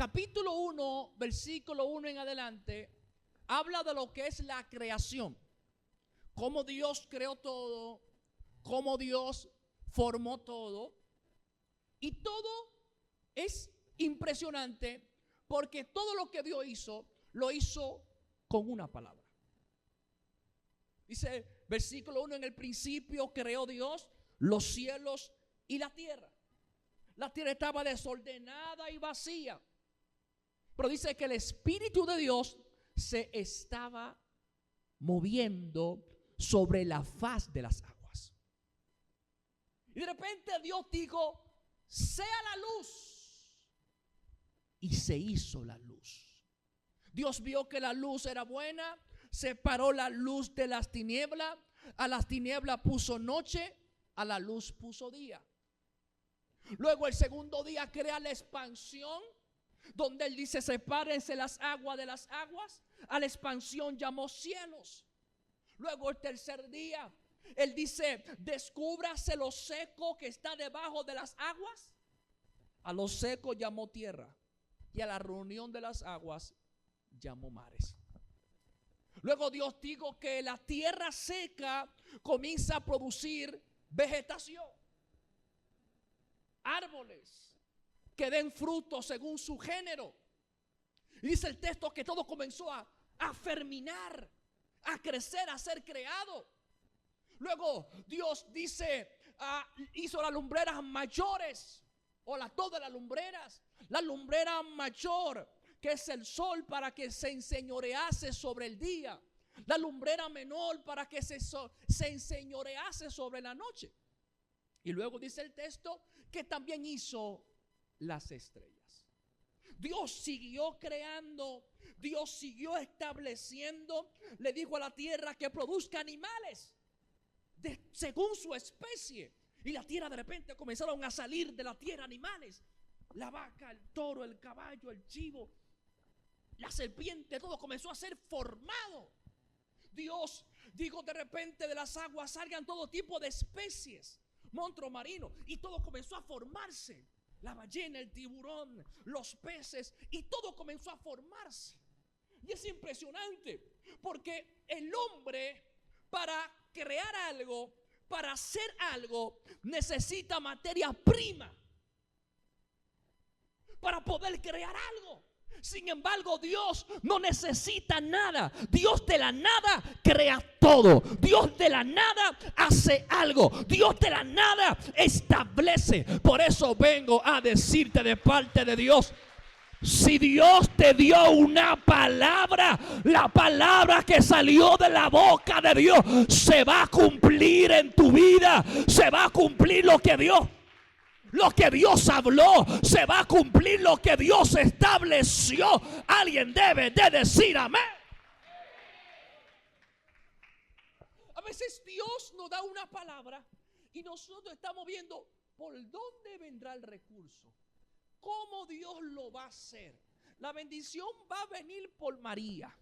capítulo 1, versículo 1 en adelante, habla de lo que es la creación. Cómo Dios creó todo, cómo Dios formó todo. Y todo es impresionante porque todo lo que Dios hizo, lo hizo con una palabra. Dice versículo 1, en el principio creó Dios los cielos y la tierra. La tierra estaba desordenada y vacía. Pero dice que el Espíritu de Dios se estaba moviendo sobre la faz de las aguas. Y de repente Dios dijo, sea la luz. Y se hizo la luz. Dios vio que la luz era buena, separó la luz de las tinieblas. A las tinieblas puso noche, a la luz puso día. Luego el segundo día crea la expansión, donde él dice, sepárense las aguas de las aguas. A la expansión llamó cielos. Luego el tercer día, él dice, descúbrase lo seco que está debajo de las aguas. A lo seco llamó tierra, y a la reunión de las aguas llamó mares. Luego Dios dijo que la tierra seca comienza a producir vegetación, árboles que den frutos según su género. Y dice el texto que todo comenzó a germinar, a crecer, a ser creado. Luego Dios dice, hizo las lumbreras mayores, o todas las lumbreras. La lumbrera mayor, que es el sol, para que se enseñorease sobre el día. La lumbrera menor, para que se enseñorease sobre la noche. Y luego dice el texto que también hizo las estrellas. Dios siguió creando, Dios siguió estableciendo. Le dijo a la tierra que produzca animales según su especie. Y la tierra, de repente comenzaron a salir de la tierra animales. La vaca, el toro, el caballo, el chivo, la serpiente, todo comenzó a ser formado. Dios dijo, de repente de las aguas salgan todo tipo de especies, monstruos marinos, y todo comenzó a formarse. La ballena, el tiburón, los peces, y todo comenzó a formarse. Y es impresionante, porque el hombre, para crear algo, para hacer algo, necesita materia prima para poder crear algo. Sin embargo, Dios no necesita nada. Dios de la nada crea todo. Dios de la nada hace algo. Dios de la nada establece. Por eso vengo a decirte de parte de Dios: si Dios te dio una palabra, la palabra que salió de la boca de Dios se va a cumplir en tu vida. Se va a cumplir lo que Dios habló. Se va a cumplir lo que Dios estableció. Alguien debe de decir amén. A veces Dios nos da una palabra y nosotros estamos viendo por dónde vendrá el recurso, cómo Dios lo va a hacer. La bendición va a venir por María.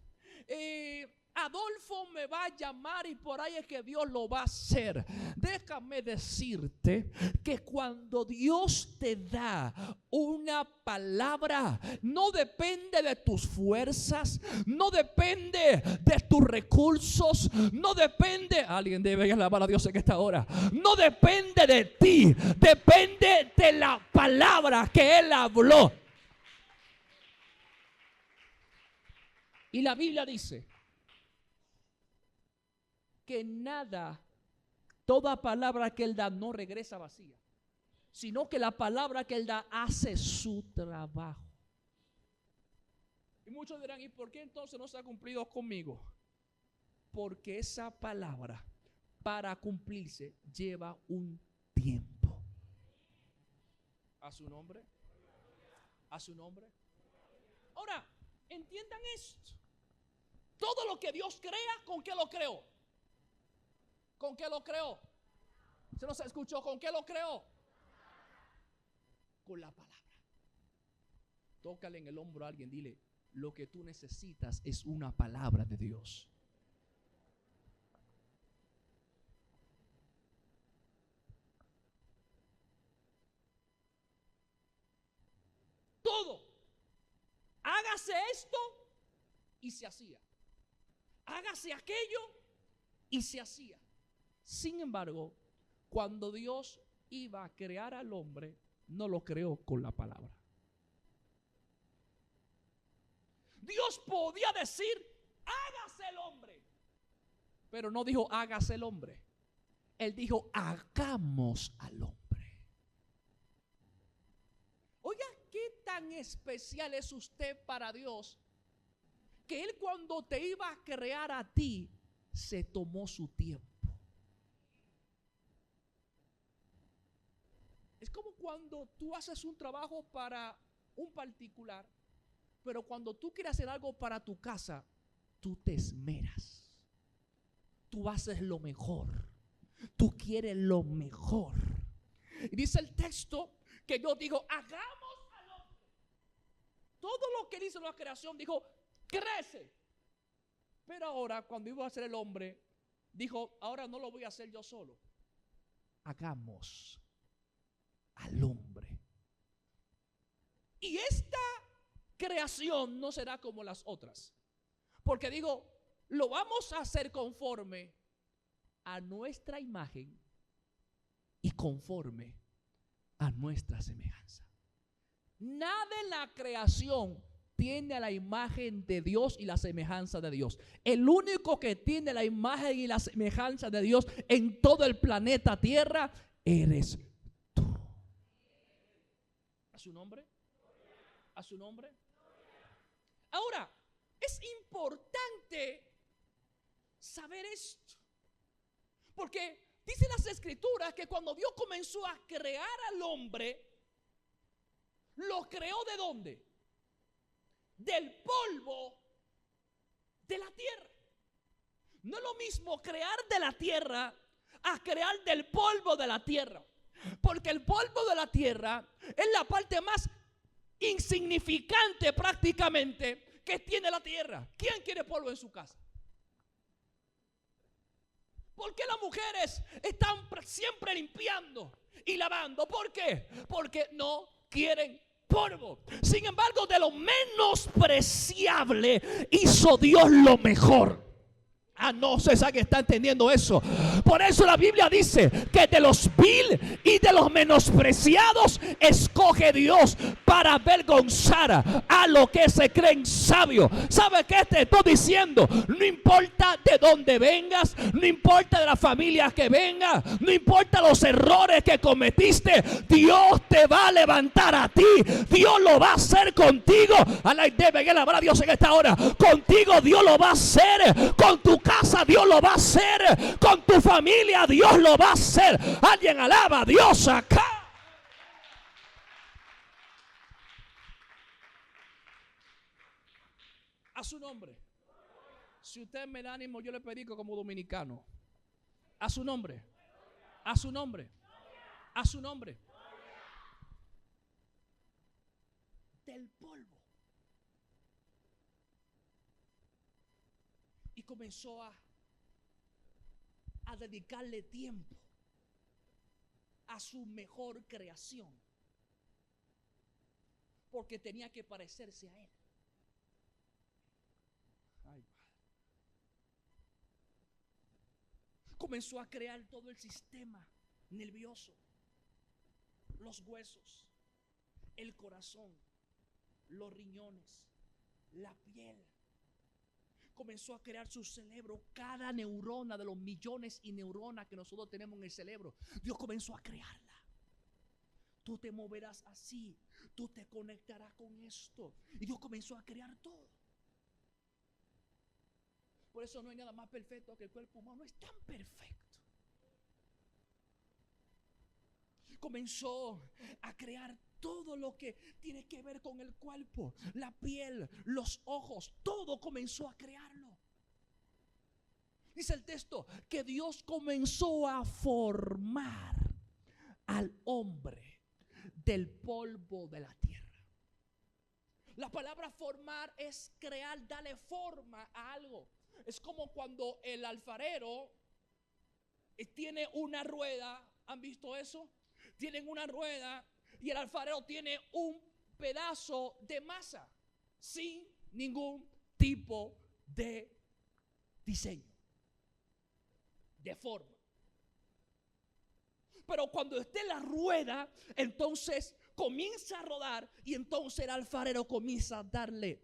Adolfo me va a llamar y por ahí es que Dios lo va a hacer. Déjame decirte que cuando Dios te da una palabra, no depende de tus fuerzas, no depende de tus recursos, no depende, alguien debe alabar a Dios en esta hora, no depende de ti, depende de la palabra que Él habló. Y la Biblia dice que nada, toda palabra que Él da no regresa vacía, sino que la palabra que Él da hace su trabajo. Y muchos dirán, ¿y por qué entonces no se ha cumplido conmigo? Porque esa palabra, para cumplirse, lleva un tiempo. ¿A su nombre? ¿A su nombre? Ahora, entiendan esto. Todo lo que Dios crea, ¿con qué lo creó? ¿Con qué lo creó? ¿Se nos escuchó? ¿Con qué lo creó? Con la palabra. Tócale en el hombro a alguien, dile: lo que tú necesitas es una palabra de Dios. Todo. hágase esto y se hacía. Hágase aquello y se hacía. Sin embargo, cuando Dios iba a crear al hombre, no lo creó con la palabra. Dios podía decir, hágase el hombre, pero no dijo, hágase el hombre. Él dijo, hagamos al hombre. Oiga, qué tan especial es usted para Dios, que Él cuando te iba a crear a ti, se tomó su tiempo. Es como cuando tú haces un trabajo para un particular, pero cuando tú quieres hacer algo para tu casa, tú te esmeras. Tú haces lo mejor. Tú quieres lo mejor. Y dice el texto que yo digo, hagamos al hombre. Todo lo que dice la creación dijo, crece. Pero ahora cuando iba a hacer el hombre, dijo, ahora no lo voy a hacer yo solo. Hagamos al hombre. Y esta creación no será como las otras. Porque digo, lo vamos a hacer conforme a nuestra imagen y conforme a nuestra semejanza. Nada en la creación tiene la imagen de Dios y la semejanza de Dios. El único que tiene la imagen y la semejanza de Dios en todo el planeta Tierra eres tú. ¿A su nombre? ¿A su nombre? Ahora, es importante saber esto, porque dice las escrituras que cuando Dios comenzó a crear al hombre, lo creó ¿de dónde? Del polvo de la tierra. No es lo mismo crear de la tierra a crear del polvo de la tierra, porque el polvo de la tierra es la parte más insignificante prácticamente que tiene la tierra. ¿Quién quiere polvo en su casa? ¿Por qué las mujeres están siempre limpiando y lavando? ¿Por qué? Porque no quieren polvo. Sin embargo, de lo menospreciable hizo Dios lo mejor. Ah, no sé si alguien está entendiendo eso. Por eso la Biblia dice que de los vil y de los menospreciados escoge Dios para avergonzar a los que se creen sabios. ¿Sabe qué te estoy diciendo? No importa de dónde vengas, no importa de la familia que vengas, no importa los errores que cometiste, Dios te va a levantar a ti. Dios lo va a hacer contigo. Alá y debe que alabar a Dios en esta hora. Contigo Dios lo va a hacer. Con tu casa Dios lo va a hacer. Con tu familia Dios lo va a hacer. Alguien alaba a Dios acá. A su nombre. Si usted me da ánimo, yo le predico como dominicano. A su nombre. A su nombre. A su nombre. Del polvo. Y comenzó a dedicarle tiempo a su mejor creación, porque tenía que parecerse a él. Ay, comenzó a crear todo el sistema nervioso, los huesos, el corazón, los riñones, la piel. Comenzó a crear su cerebro, cada neurona de los millones y neuronas que nosotros tenemos en el cerebro. Dios comenzó a crearla. Tú te moverás así, tú te conectarás con esto. Y Dios comenzó a crear todo. Por eso no hay nada más perfecto que el cuerpo humano. Es tan perfecto. Comenzó a crear todo lo que tiene que ver con el cuerpo, la piel, los ojos, todo comenzó a crearlo. Dice el texto que Dios comenzó a formar al hombre del polvo de la tierra. La palabra formar es crear, darle forma a algo. Es como cuando el alfarero tiene una rueda. ¿Han visto eso? Tienen una rueda y el alfarero tiene un pedazo de masa. sin ningún tipo de diseño, de forma. Pero cuando esté la rueda, entonces comienza a rodar y entonces el alfarero comienza a darle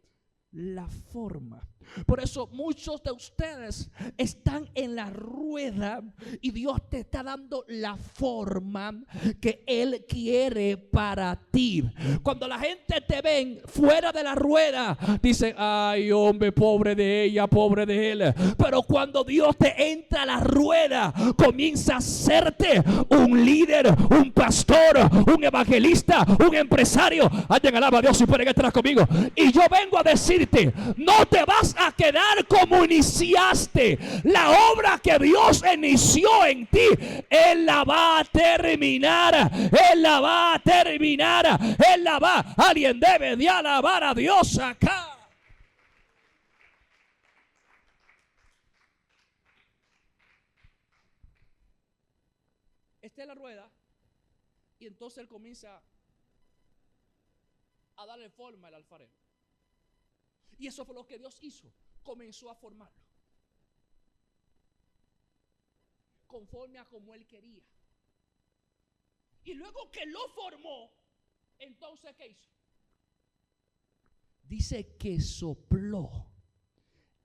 la forma. Por eso muchos de ustedes están en la rueda y Dios te está dando la forma que Él quiere para ti. Cuando la gente te ven fuera de la rueda, dicen: ay, hombre, pobre de ella, pobre de él. Pero cuando Dios te entra a la rueda, comienza a hacerte un líder, un pastor, un evangelista, un empresario. Alguien alaba a Dios si pueden estar conmigo. Y yo vengo a decirte: no te vas a quedar como iniciaste. La obra que Dios inició en ti, Él la va a terminar. Él la va a terminar. Él la va. Alguien debe de alabar a Dios acá. Esta es la rueda. Y entonces Él comienza a darle forma al alfarero. Y eso fue lo que Dios hizo. Comenzó a formarlo conforme a como Él quería. Y luego que lo formó, entonces ¿qué hizo? Dice que sopló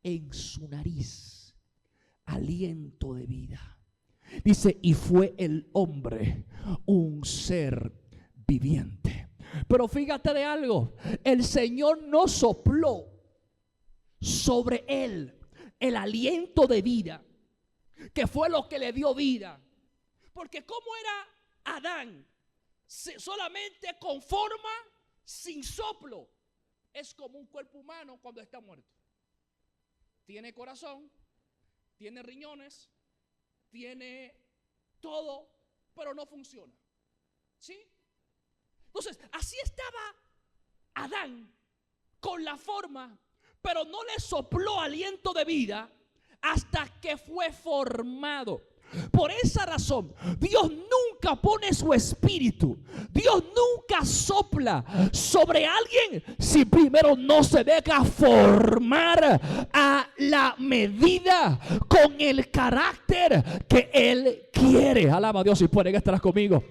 en su nariz aliento de vida. Dice: y fue el hombre un ser viviente. Pero fíjate de algo: el Señor no sopló sobre él el aliento de vida, que fue lo que le dio vida. Porque ¿cómo era Adán? Solamente con forma, sin soplo. Es como un cuerpo humano cuando está muerto. Tiene corazón, tiene riñones, tiene todo, pero no funciona. ¿Sí? Entonces, así estaba Adán, con la forma, pero no le sopló aliento de vida hasta que fue formado. Por esa razón, Dios nunca pone su espíritu, Dios nunca sopla sobre alguien si primero no se deja formar a la medida, con el carácter que Él quiere. Alaba a Dios si pueden estar conmigo.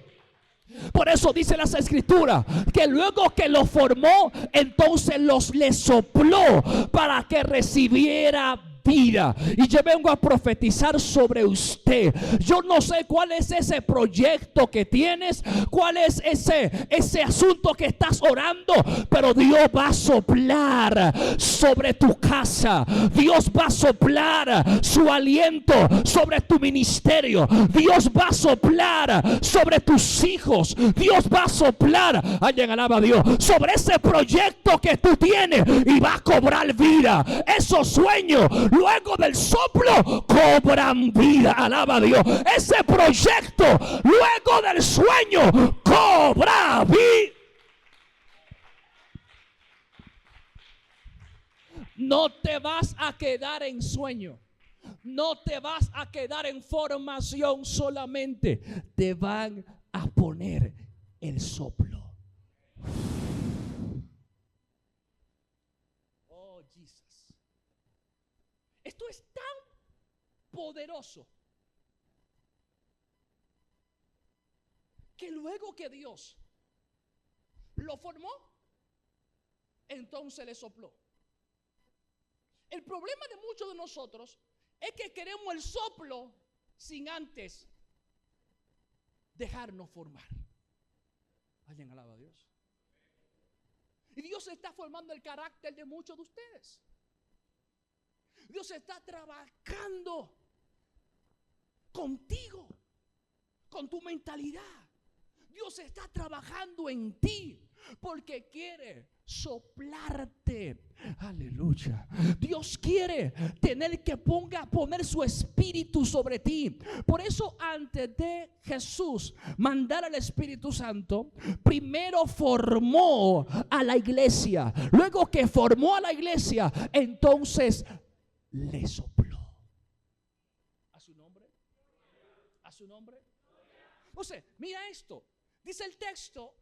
Por eso dice las escrituras que luego que lo formó, entonces le sopló para que recibiera vida. Y yo vengo a profetizar sobre usted. Yo no sé cuál es ese proyecto que tienes, cuál es ese asunto que estás orando, pero Dios va a soplar sobre tu casa. Dios va a soplar su aliento sobre tu ministerio. Dios va a soplar sobre tus hijos. Dios va a soplar, alguien alaba a Dios, sobre ese proyecto que tú tienes, y va a cobrar vida. Esos sueños, luego del soplo, cobran vida. Alaba a Dios. Ese proyecto, luego del sueño, cobra vida. No te vas a quedar en sueño. No te vas a quedar en formación solamente. Te van a poner el soplo. Oh, Jesus. Esto es tan poderoso que luego que Dios lo formó, entonces le sopló. El problema de muchos de nosotros es que queremos el soplo sin antes dejarnos formar. Alguien alaba a Dios. Y Dios está formando el carácter de muchos de ustedes. Dios está trabajando contigo, con tu mentalidad. Dios está trabajando en ti porque quiere soplarte. Aleluya. Dios quiere tener que poner su espíritu sobre ti. Por eso, antes de Jesús mandar al Espíritu Santo, primero formó a la iglesia. Luego que formó a la iglesia, entonces le sopló. A su nombre. A su nombre. O sea, mira esto. Dice el texto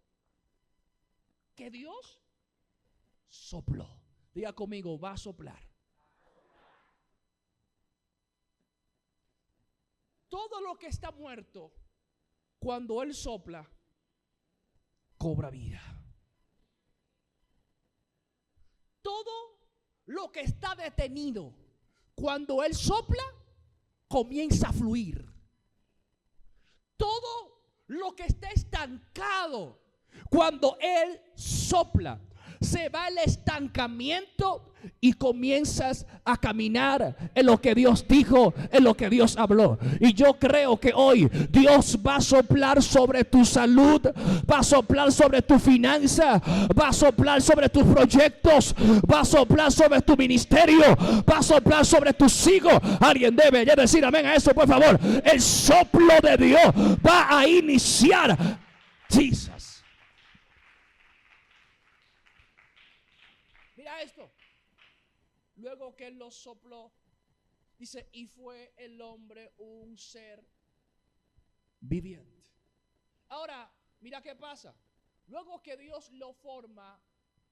que Dios sopló. Diga conmigo, va a soplar. Todo lo que está muerto, cuando Él sopla, cobra vida. Todo lo que está detenido, cuando Él sopla, comienza a fluir. Todo lo que está estancado, cuando Él sopla, se va el estancamiento y comienzas a caminar en lo que Dios dijo, en lo que Dios habló. Y yo creo que hoy Dios va a soplar sobre tu salud, va a soplar sobre tu finanza, va a soplar sobre tus proyectos, va a soplar sobre tu ministerio, va a soplar sobre tus hijos. Alguien debe ya decir amén a eso, por favor. El soplo de Dios va a iniciar. Jesus. Mira esto. Luego que Él lo sopló, dice, y fue el hombre un ser viviente. Ahora, mira qué pasa. Luego que Dios lo forma,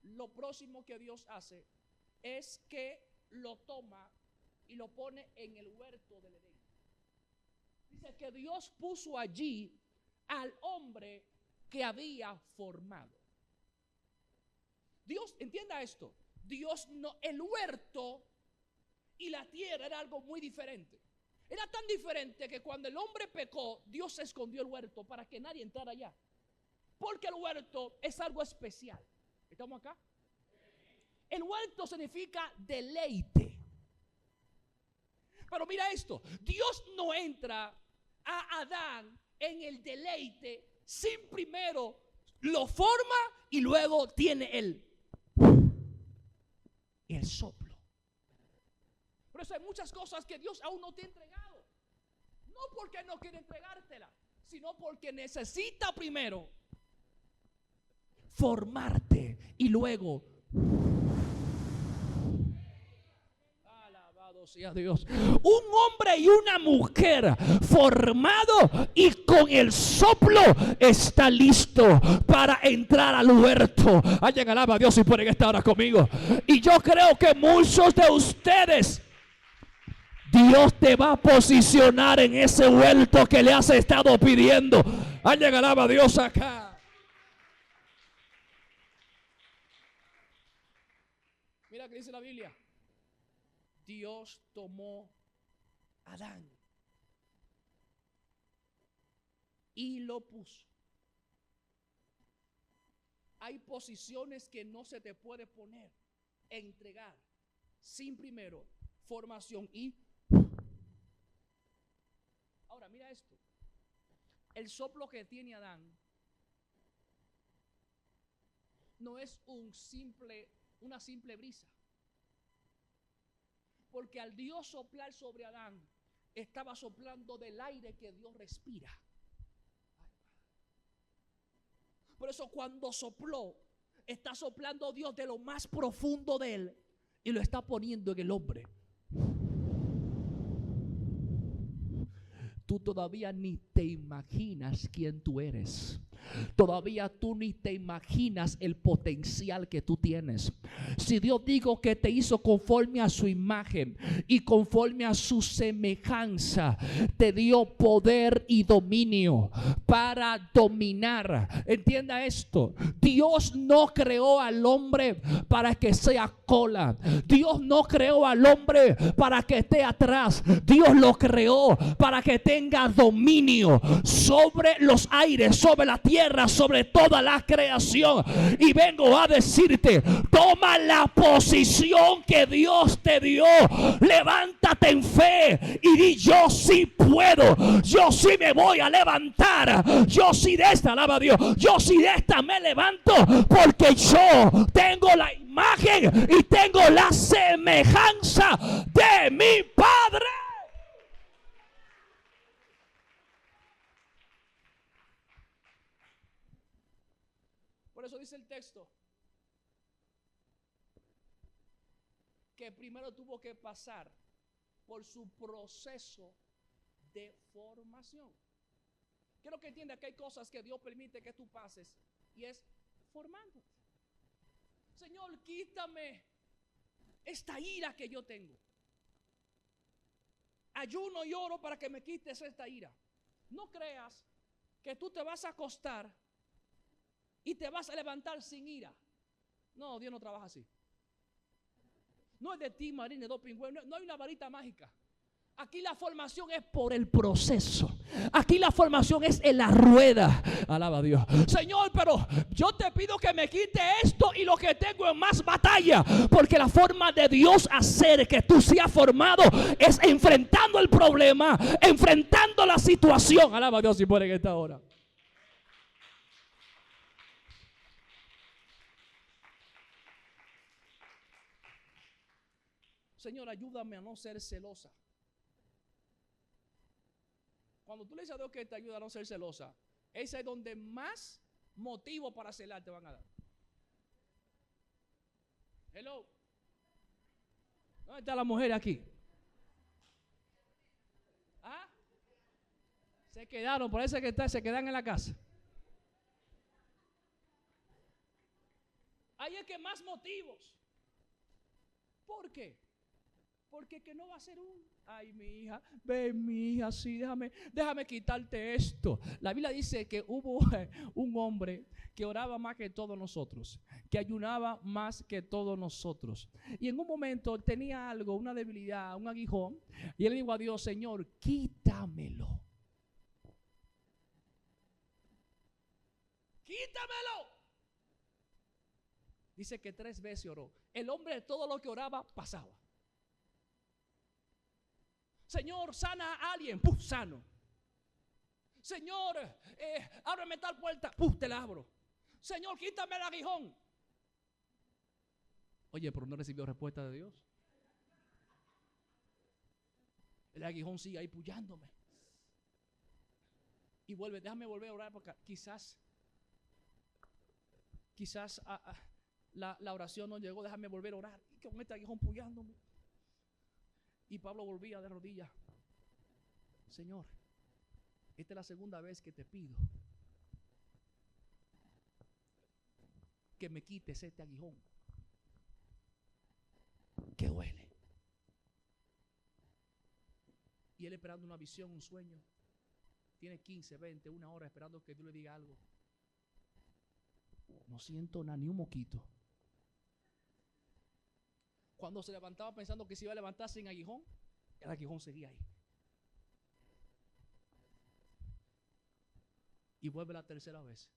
lo próximo que Dios hace es que lo toma y lo pone en el huerto del Edén. Dice que Dios puso allí al hombre que había formado. Dios, entienda esto, Dios no, el huerto y la tierra era algo muy diferente. Era tan diferente que cuando el hombre pecó, Dios escondió el huerto para que nadie entrara allá. Porque el huerto es algo especial. ¿Estamos acá? El huerto significa deleite. Pero mira esto, Dios no entra a Adán en el deleite sin primero lo forma y luego tiene el soplo. Por eso hay muchas cosas que Dios aún no te ha entregado. No porque no quiere entregártela, sino porque necesita primero formarte y luego alabado sea Dios. Un hombre y una mujer formado y con el soplo está listo para entrar al huerto. Alguien alaba a Dios y pueden estar ahora conmigo. Y yo creo que muchos de ustedes, Dios te va a posicionar en ese huerto que le has estado pidiendo. Alguien alaba a Dios acá. Mira que dice la Biblia. Dios tomó a Adán y lo puso. Hay posiciones que no se te puede poner, entregar, sin primero formación y... Ahora mira esto. El soplo que tiene Adán no es una simple brisa. Porque al Dios soplar sobre Adán, estaba soplando del aire que Dios respira. Por eso cuando sopló, está soplando Dios de lo más profundo de él y lo está poniendo en el hombre. Tú todavía ni te imaginas quién tú eres. Todavía tú ni te imaginas el potencial que tú tienes. Si Dios dijo que te hizo conforme a su imagen y conforme a su semejanza, te dio poder y dominio para dominar. Entienda esto. Dios no creó al hombre para que sea cola. Dios no creó al hombre para que esté atrás. Dios lo creó para que tenga dominio sobre los aires, sobre la tierra, sobre toda la creación. Y vengo a decirte, toma la posición que Dios te dio. Levántate en fe y di: yo sí puedo, yo sí me voy a levantar, yo sí de esta, alaba a Dios, yo sí de esta me levanto, porque yo tengo la imagen y tengo la semejanza de mi Padre. Por eso dice el texto que primero tuvo que pasar por su proceso de formación. Quiero que entiendas que hay cosas que Dios permite que tú pases y es formándote. Señor, quítame esta ira que yo tengo. Ayuno y oro para que me quites esta ira. No creas que tú te vas a acostar y te vas a levantar sin ira. No, Dios no trabaja así. No es de ti, Marín, de dos pingüinos. No hay una varita mágica. Aquí la formación es por el proceso. Aquí la formación es en la rueda. Alaba a Dios. Señor, pero yo te pido que me quite esto y lo que tengo en más batalla. Porque la forma de Dios hacer que tú seas formado es enfrentando el problema, enfrentando la situación. Alaba a Dios si puede en esta hora. Señor, ayúdame a no ser celosa. Cuando tú le dices a Dios que te ayuda a no ser celosa, ese es donde más motivo para celar te van a dar. Hello. ¿Dónde está la mujer aquí? ¿Ah? Se quedaron, parece que se quedan en la casa. Ahí es que más motivos. ¿Por qué? Porque que no va a ser ay, mi hija, ven, mi hija, sí, déjame quitarte esto. La Biblia dice que hubo un hombre que oraba más que todos nosotros, que ayunaba más que todos nosotros. Y en un momento él tenía algo, una debilidad, un aguijón, y él le dijo a Dios: Señor, quítamelo. Quítamelo. Dice que 3 veces oró. El hombre de todo lo que oraba pasaba. Señor, sana a alguien, ¡puf! Sano. Señor, ábreme tal puerta, ¡puf! Te la abro. Señor, quítame el aguijón. Oye, pero no recibió respuesta de Dios. El aguijón sigue ahí pullándome. Y vuelve, déjame volver a orar porque quizás la oración no llegó, déjame volver a orar. Y con este aguijón pullándome. Y Pablo volvía de rodillas. Señor, esta es la segunda vez que te pido que me quites este aguijón que duele. Y él esperando una visión, un sueño. Tiene 15, 20, una hora esperando que Dios le diga algo. No siento nada, ni un moquito. Cuando se levantaba pensando que se iba a levantar sin aguijón, el aguijón seguía ahí. Y vuelve la tercera vez.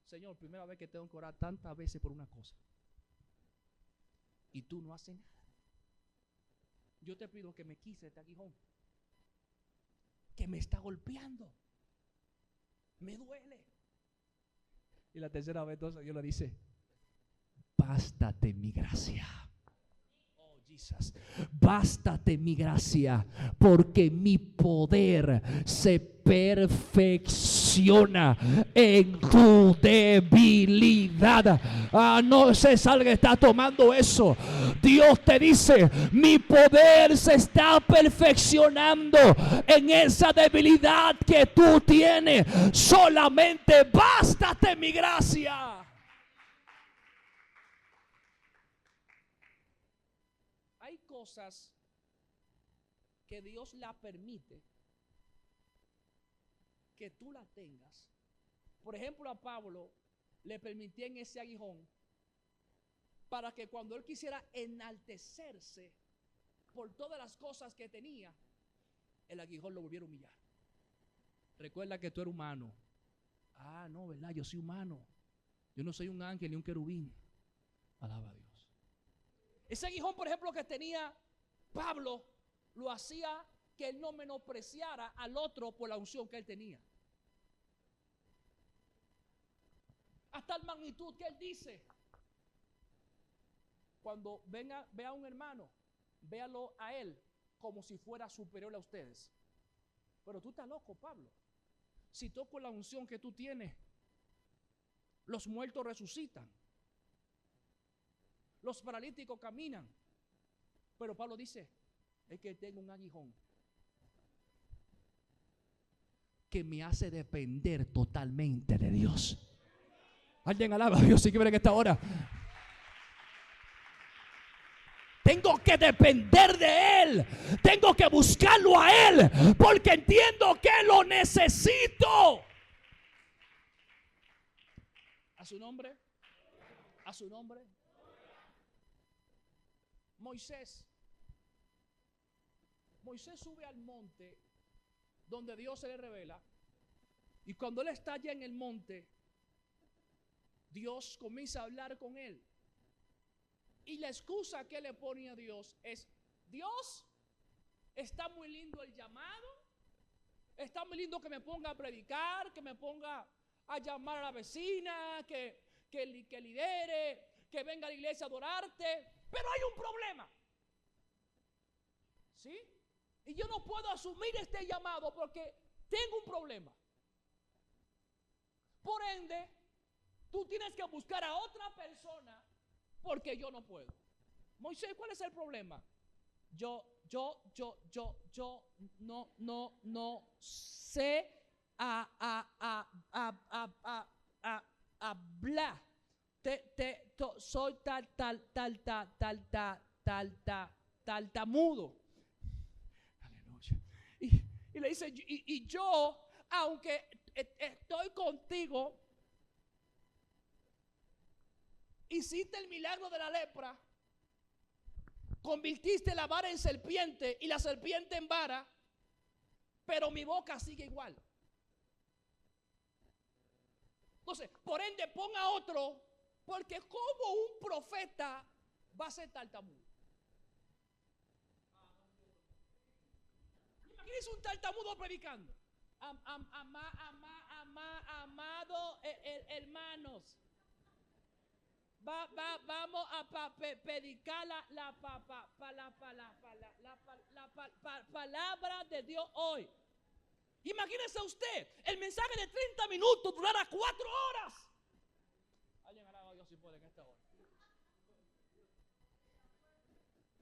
Señor, primera vez que tengo que orar tantas veces por una cosa. Y tú no haces nada. Yo te pido que me quites este aguijón, que me está golpeando. Me duele. Y la tercera vez entonces Dios le dice: bástate mi gracia. Oh, Jesus. Bástate mi gracia, porque mi poder se perfecciona en tu debilidad. No se salga, está tomando eso. Dios te dice: mi poder se está perfeccionando en esa debilidad que tú tienes. Solamente bástate mi gracia. Hay cosas que Dios la permite que tú la tengas. Por ejemplo, a Pablo le permitían ese aguijón para que cuando él quisiera enaltecerse por todas las cosas que tenía, el aguijón lo volviera a humillar. Recuerda que tú eres humano. Ah, no, ¿verdad? Yo soy humano. Yo no soy un ángel ni un querubín. Alaba a Dios. Ese aguijón, por ejemplo, que tenía Pablo, lo hacía que él no menospreciara al otro por la unción que él tenía. A tal magnitud que él dice: cuando vea a un hermano, véalo a él como si fuera superior a ustedes. Pero tú estás loco, Pablo. Si toco la unción que tú tienes, los muertos resucitan, los paralíticos caminan. Pero Pablo dice: es que tengo un aguijón que me hace depender totalmente de Dios. Alguien alaba a Dios si quiere que esta hora. Tengo que depender de Él. Tengo que buscarlo a Él, porque entiendo que lo necesito. A su nombre. A su nombre. Moisés sube al monte donde Dios se le revela. Y cuando él está allá en el monte, Dios comienza a hablar con él. Y la excusa que le pone a Dios es: Dios, está muy lindo el llamado, está muy lindo que me ponga a predicar, que me ponga a llamar a la vecina, que lidere, que venga a la iglesia a adorarte, pero hay un problema. ¿Sí? Y yo no puedo asumir este llamado porque tengo un problema. Por ende, tú tienes que buscar a otra persona porque yo no puedo. Moisés, ¿cuál es el problema? Yo no sé hablar. Soy tartamudo. Aleluya. Y le dice, y yo, aunque estoy contigo, hiciste el milagro de la lepra, convirtiste la vara en serpiente y la serpiente en vara, pero mi boca sigue igual. Entonces, por ende, ponga otro, porque como un profeta va a ser tartamudo. Imagínense un tartamudo predicando. Amado hermanos, vamos a predicar la palabra de Dios hoy. Imagínese usted, el mensaje de 30 minutos durará 4 horas. Alguien alaba a Dios si puede en esta hora.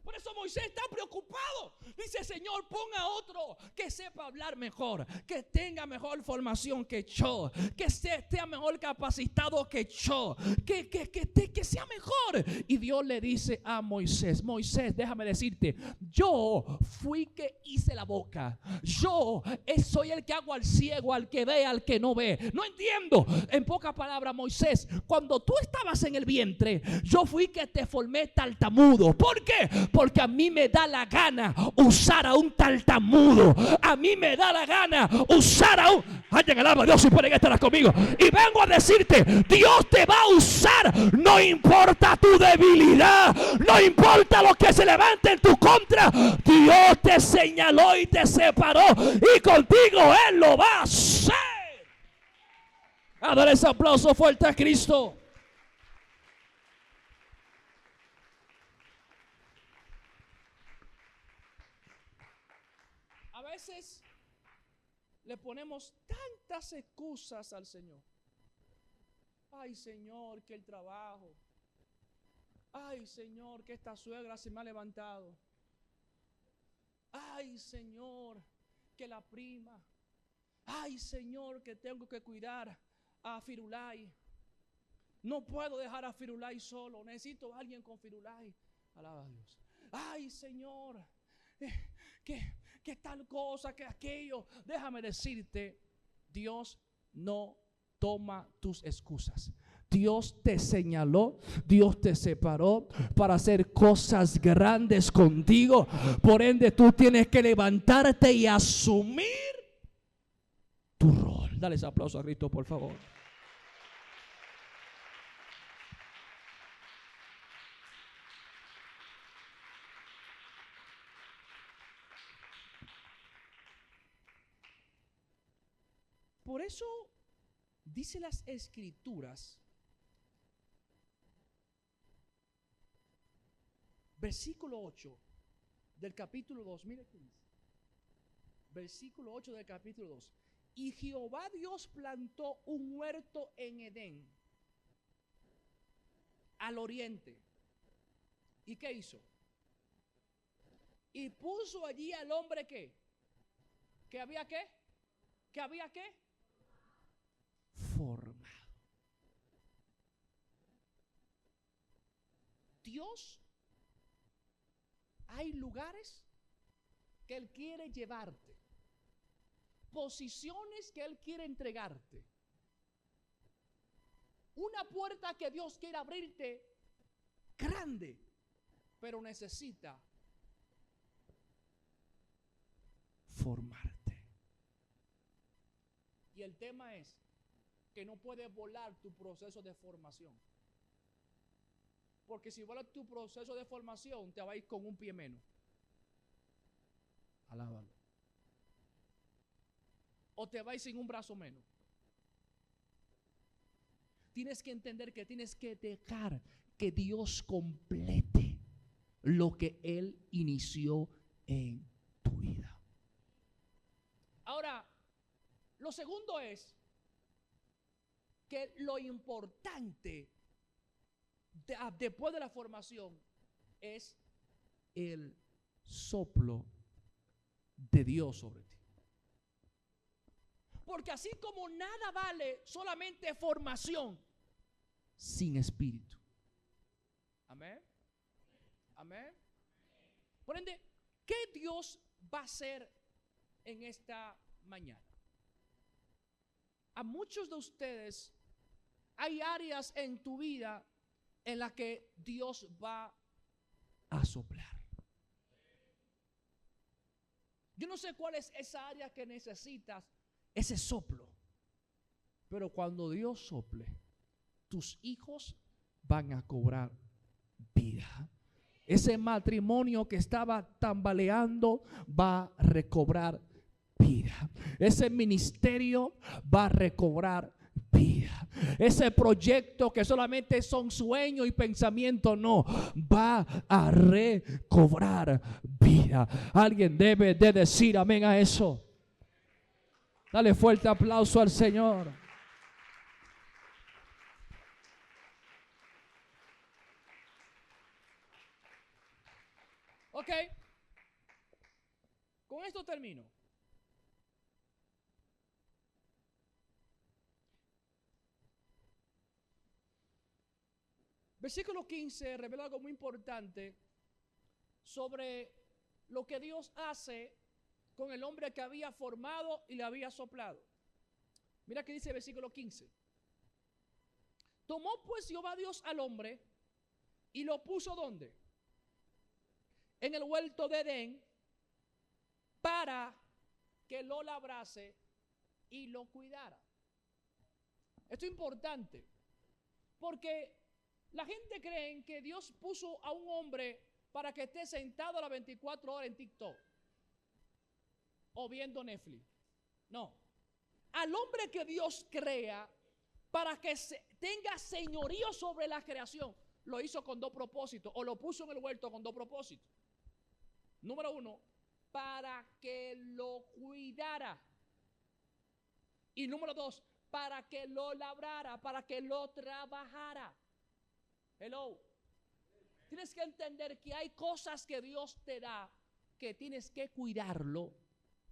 Por eso Moisés está preocupado. Dice, Señor, ponga otro que sepa hablar mejor, que tenga mejor formación que yo, que esté mejor capacitado que yo, que sea mejor. Y Dios le dice a Moisés, Moisés, déjame decirte, yo fui que hice la boca. Yo soy el que hago al ciego, al que ve, al que no ve. No entiendo. En pocas palabras, Moisés, cuando tú estabas en el vientre, yo fui que te formé tartamudo. ¿Por qué? Porque a mí me da la gana usar a un tartamudo. A mí me da la gana usar a un... Alguien alaba a Dios si pueden estar conmigo. Y vengo a decirte, Dios te va a usar. No importa tu debilidad. No importa lo que se levante en tu contra. Dios te señaló y te separó. Y contigo Él lo va a hacer. A dar ese aplauso fuerte a Cristo. A veces le ponemos tantas excusas al Señor. Ay, Señor, que el trabajo. Ay, Señor, que esta suegra se me ha levantado. Ay, Señor, que la prima. Ay, Señor, que tengo que cuidar a Firulai. No puedo dejar a Firulai solo. Necesito a alguien con Firulai. Alaba a Dios. Ay, Señor, que tal cosa, que aquello. Déjame decirte, Dios no toma tus excusas. Dios te señaló, Dios te separó para hacer cosas grandes contigo. Por ende, tú tienes que levantarte y asumir tu rol. Dale ese aplauso a Cristo, por favor. Por eso dice las Escrituras, versículo 8 del capítulo 2, mire qué dice. Versículo 8 del capítulo 2. Y Jehová Dios plantó un huerto en Edén, al oriente. ¿Y qué hizo? Y puso allí al hombre ¿qué? ¿Que había qué? ¿Que había qué? Formado. Dios Hay lugares que Él quiere llevarte, posiciones que Él quiere entregarte, una puerta que Dios quiere abrirte grande, pero necesita formarte. Y el tema es que no puedes volar tu proceso de formación. Porque si vuelas tu proceso de formación, te va a ir con un pie menos. Alábalo. O te va a ir sin un brazo menos. Tienes que entender que tienes que dejar que Dios complete lo que Él inició en tu vida. Ahora, lo segundo es que lo importante después de la formación es el soplo de Dios sobre ti. Porque así como nada vale solamente formación sin espíritu. Amén. Amén. Por ende, ¿qué Dios va a hacer en esta mañana? A muchos de ustedes hay áreas en tu vida en las que Dios va a soplar. Yo no sé cuál es esa área que necesitas, ese soplo. Pero cuando Dios sople, tus hijos van a cobrar vida. Ese matrimonio que estaba tambaleando va a recobrar vida. Ese ministerio va a recobrar vida. Ese proyecto que solamente son sueños y pensamientos, no, va a recobrar vida. Alguien debe de decir amén a eso. Dale fuerte aplauso al Señor. Ok, con esto termino. Versículo 15 revela algo muy importante sobre lo que Dios hace con el hombre que había formado y le había soplado. Mira que dice el versículo 15. Tomó pues Jehová Dios al hombre y lo puso ¿dónde? En el huerto de Edén, para que lo labrase y lo cuidara. Esto es importante, porque la gente cree que Dios puso a un hombre para que esté sentado a las 24 horas en TikTok o viendo Netflix. No. Al hombre que Dios crea para que tenga señorío sobre la creación, lo hizo con dos propósitos, o lo puso en el huerto con dos propósitos. Número uno, para que lo cuidara. Y número dos, para que lo labrara, para que lo trabajara. Hello. Tienes que entender que hay cosas que Dios te da que tienes que cuidarlo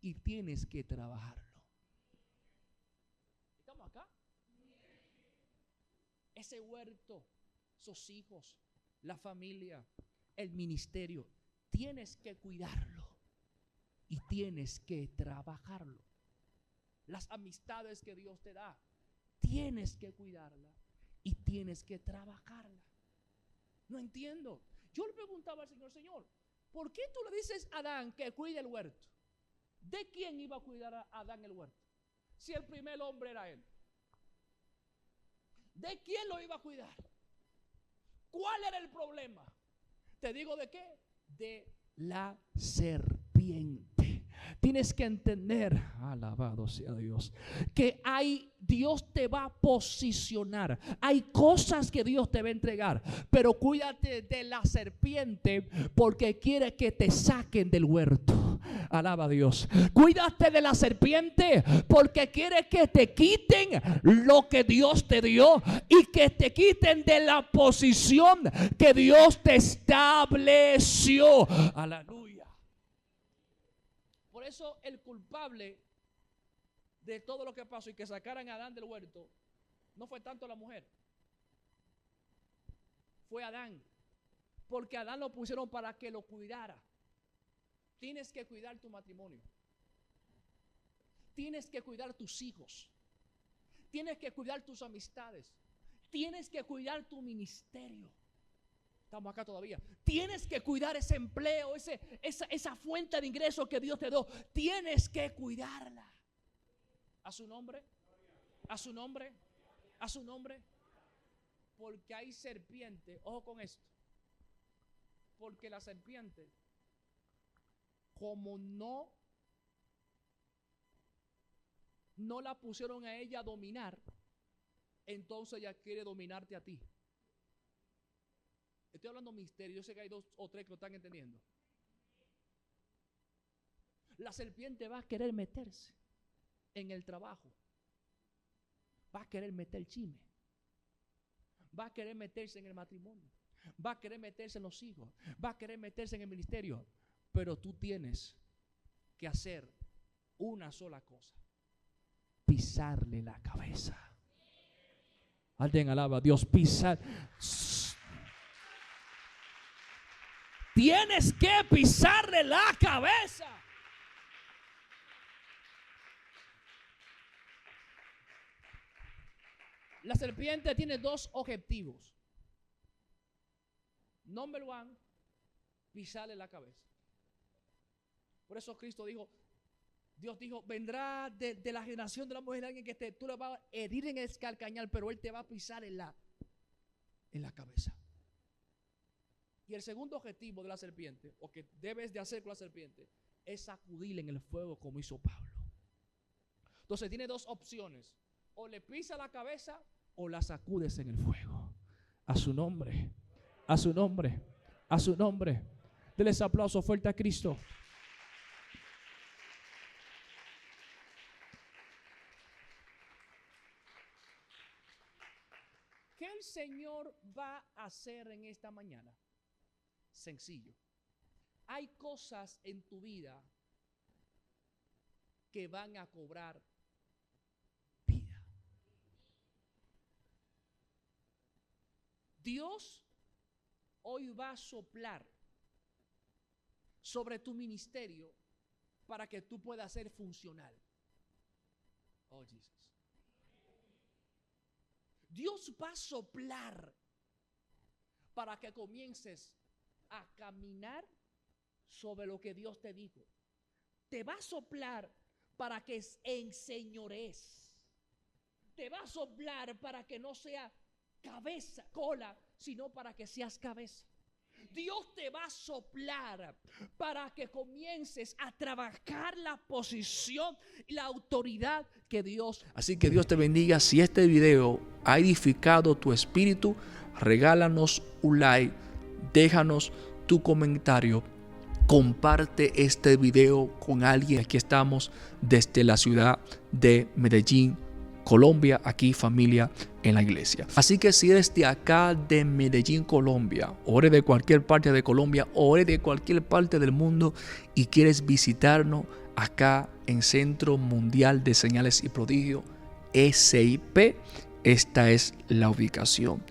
y tienes que trabajarlo. ¿Estamos acá? Ese huerto, esos hijos, la familia, el ministerio, tienes que cuidarlo y tienes que trabajarlo. Las amistades que Dios te da, tienes que cuidarla y tienes que trabajarla. No entiendo. Yo le preguntaba al Señor, ¿por qué tú le dices a Adán que cuide el huerto? ¿De quién iba a cuidar a Adán el huerto? Si el primer hombre era él. ¿De quién lo iba a cuidar? ¿Cuál era el problema? Te digo de qué. De la serpiente. Tienes que entender, alabado sea Dios, que Dios te va a posicionar. Hay cosas que Dios te va a entregar, pero cuídate de la serpiente porque quiere que te saquen del huerto. Alaba a Dios. Cuídate de la serpiente porque quiere que te quiten lo que Dios te dio y que te quiten de la posición que Dios te estableció. Aleluya. Por eso el culpable de todo lo que pasó y que sacaran a Adán del huerto no fue tanto la mujer, fue Adán. Porque a Adán lo pusieron para que lo cuidara. Tienes que cuidar tu matrimonio. Tienes que cuidar tus hijos. Tienes que cuidar tus amistades. Tienes que cuidar tu ministerio. Estamos acá todavía. Tienes que cuidar ese empleo, esa fuente de ingreso que Dios te dio. Tienes que cuidarla. A su nombre. A su nombre. A su nombre. Porque hay serpiente. Ojo con esto. Porque la serpiente, como no la pusieron a ella a dominar, entonces ella quiere dominarte a ti. Estoy hablando misterio. Yo sé que hay 2 o 3 que lo están entendiendo. La serpiente va a querer meterse en el trabajo. Va a querer meter chisme. Va a querer meterse en el matrimonio. Va a querer meterse en los hijos. Va a querer meterse en el ministerio. Pero tú tienes que hacer una sola cosa: pisarle la cabeza. Alguien alaba a Dios. Pisar. Tienes que pisarle la cabeza. La serpiente tiene 2 objetivos. Number 1, pisarle la cabeza. Por eso Cristo dijo, Dios dijo, vendrá de la generación de la mujer alguien que tú le vas a herir en el calcañar, pero él te va a pisar en la cabeza. Y el segundo objetivo de la serpiente, o que debes de hacer con la serpiente, es sacudirle en el fuego como hizo Pablo. Entonces tiene 2 opciones: o le pisa la cabeza o la sacudes en el fuego. A su nombre, a su nombre, a su nombre. Denle ese aplauso fuerte a Cristo. ¿Qué el Señor va a hacer en esta mañana? Sencillo. Hay cosas en tu vida que van a cobrar vida. Dios hoy va a soplar sobre tu ministerio para que tú puedas ser funcional. Oh, Jesús. Dios va a soplar para que comiences a caminar sobre lo que Dios te dijo. Te va a soplar para que enseñores. Te va a soplar para que no sea cabeza, cola, sino para que seas cabeza. Dios te va a soplar para que comiences a trabajar la posición y la autoridad que Dios. Así que Dios te bendiga. Si este video ha edificado tu espíritu, regálanos un like, déjanos tu comentario, comparte este video con alguien. Aquí estamos desde la ciudad de Medellín, Colombia, aquí familia en la iglesia. Así que si eres de acá de Medellín, Colombia, o eres de cualquier parte de Colombia, o eres de cualquier parte del mundo y quieres visitarnos acá en Centro Mundial de Señales y Prodigios, SIP, esta es la ubicación.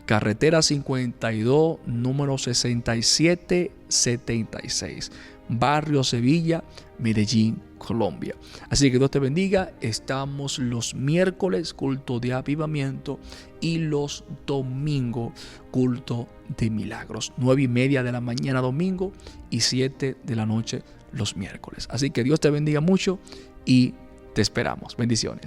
Carretera 52, número 6776, Barrio Sevilla, Medellín, Colombia. Así que Dios te bendiga. Estamos los miércoles, culto de avivamiento, y los domingos, culto de milagros. 9:30 de la mañana domingo y 7 de la noche los miércoles. Así que Dios te bendiga mucho y te esperamos. Bendiciones.